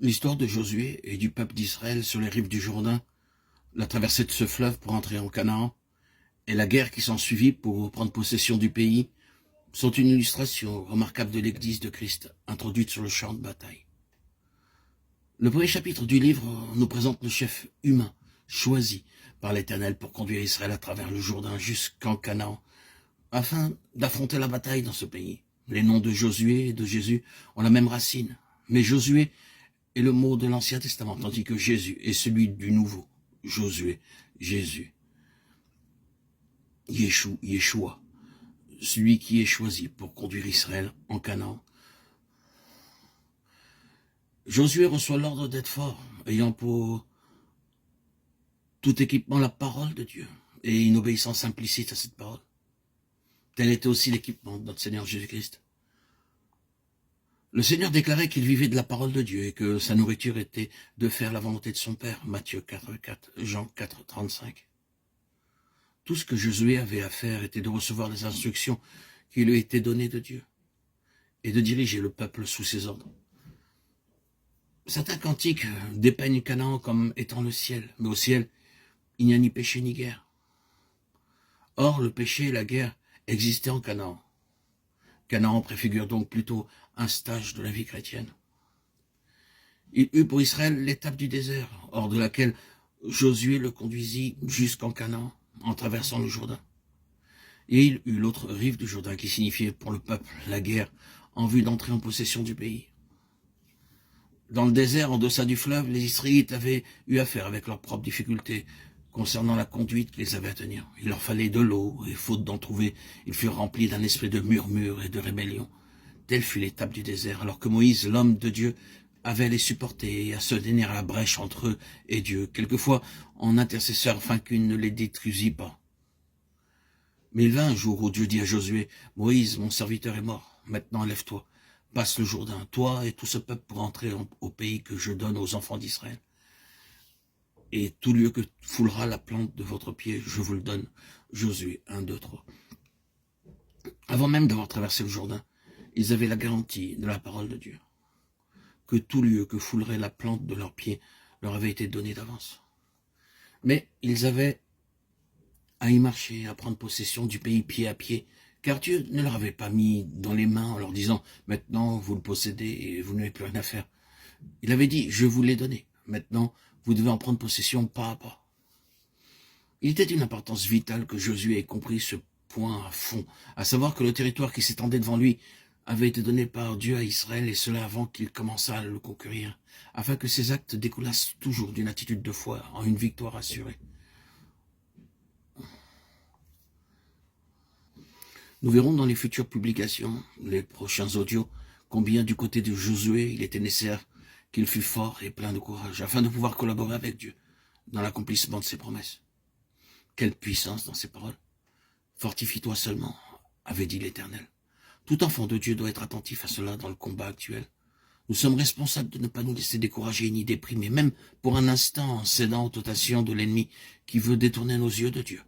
L'histoire de Josué et du peuple d'Israël sur les rives du Jourdain, la traversée de ce fleuve pour entrer en Canaan, et la guerre qui s'ensuivit pour prendre possession du pays, sont une illustration remarquable de l'Église de Christ, introduite sur le champ de bataille. Le premier chapitre du livre nous présente le chef humain, choisi par l'Éternel pour conduire Israël à travers le Jourdain jusqu'en Canaan, afin d'affronter la bataille dans ce pays. Les noms de Josué et de Jésus ont la même racine, mais Josué est le mot de l'Ancien Testament, tandis que Jésus est celui du Nouveau. Josué, Jésus, Yeshua, celui qui est choisi pour conduire Israël en Canaan. Josué reçoit l'ordre d'être fort, ayant pour tout équipement la parole de Dieu et une obéissance implicite à cette parole. Tel était aussi l'équipement de notre Seigneur Jésus-Christ. Le Seigneur déclarait qu'il vivait de la parole de Dieu et que sa nourriture était de faire la volonté de son Père, Matthieu 4,4, Jean 4,35. Tout ce que Josué avait à faire était de recevoir les instructions qui lui étaient données de Dieu et de diriger le peuple sous ses ordres. Certains cantiques dépeignent Canaan comme étant le ciel, mais au ciel, il n'y a ni péché ni guerre. Or, le péché et la guerre existaient en Canaan. Canaan préfigure donc plutôt un stage de la vie chrétienne. Il eut pour Israël l'étape du désert, hors de laquelle Josué le conduisit jusqu'en Canaan, en traversant le Jourdain. Et il eut l'autre rive du Jourdain, qui signifiait pour le peuple la guerre, en vue d'entrer en possession du pays. Dans le désert, en deçà du fleuve, les Israélites avaient eu affaire avec leurs propres difficultés concernant la conduite qu'ils avaient à tenir. Il leur fallait de l'eau, et faute d'en trouver, ils furent remplis d'un esprit de murmure et de rébellion. Telle fut l'étape du désert, alors que Moïse, l'homme de Dieu, avait à les supporter et à se tenir à la brèche entre eux et Dieu, quelquefois en intercesseur afin qu'il ne les détruisît pas. Mais il vint un jour où Dieu dit à Josué, « Moïse, mon serviteur est mort, maintenant lève-toi, passe le Jourdain, toi et tout ce peuple pour entrer au pays que je donne aux enfants d'Israël. Et tout lieu que foulera la plante de votre pied, je vous le donne. » Josué 1, 2, 3. Avant même d'avoir traversé le Jourdain, ils avaient la garantie de la parole de Dieu, que tout lieu que foulerait la plante de leurs pieds leur avait été donné d'avance. Mais ils avaient à y marcher, à prendre possession du pays pied à pied, car Dieu ne leur avait pas mis dans les mains en leur disant « Maintenant, vous le possédez et vous n'avez plus rien à faire. » Il avait dit « Je vous l'ai donné. Maintenant, vous devez en prendre possession pas à pas. » Il était d'une importance vitale que Josué ait compris ce point à fond, à savoir que le territoire qui s'étendait devant lui avait été donné par Dieu à Israël, et cela avant qu'il commençât à le conquérir, afin que ses actes découlassent toujours d'une attitude de foi en une victoire assurée. Nous verrons dans les futures publications, les prochains audios, combien du côté de Josué il était nécessaire qu'il fût fort et plein de courage, afin de pouvoir collaborer avec Dieu dans l'accomplissement de ses promesses. Quelle puissance dans ces paroles! Fortifie-toi seulement, avait dit l'Éternel. Tout enfant de Dieu doit être attentif à cela dans le combat actuel. Nous sommes responsables de ne pas nous laisser décourager ni déprimer, même pour un instant en cédant aux tentations de l'ennemi qui veut détourner nos yeux de Dieu.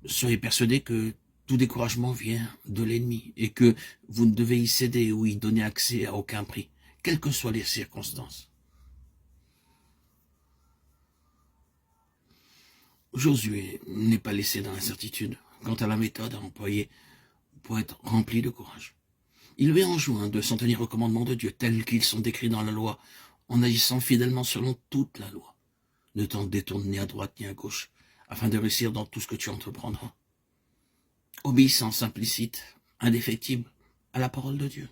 Soyez persuadés que tout découragement vient de l'ennemi et que vous ne devez y céder ou y donner accès à aucun prix, quelles que soient les circonstances. Josué n'est pas laissé dans l'incertitude quant à la méthode à employer pour être rempli de courage. Il lui enjoint de s'en tenir aux commandements de Dieu tels qu'ils sont décrits dans la loi, en agissant fidèlement selon toute la loi. Ne t'en détourne ni à droite ni à gauche, afin de réussir dans tout ce que tu entreprendras. Obéissance implicite, indéfectible à la parole de Dieu.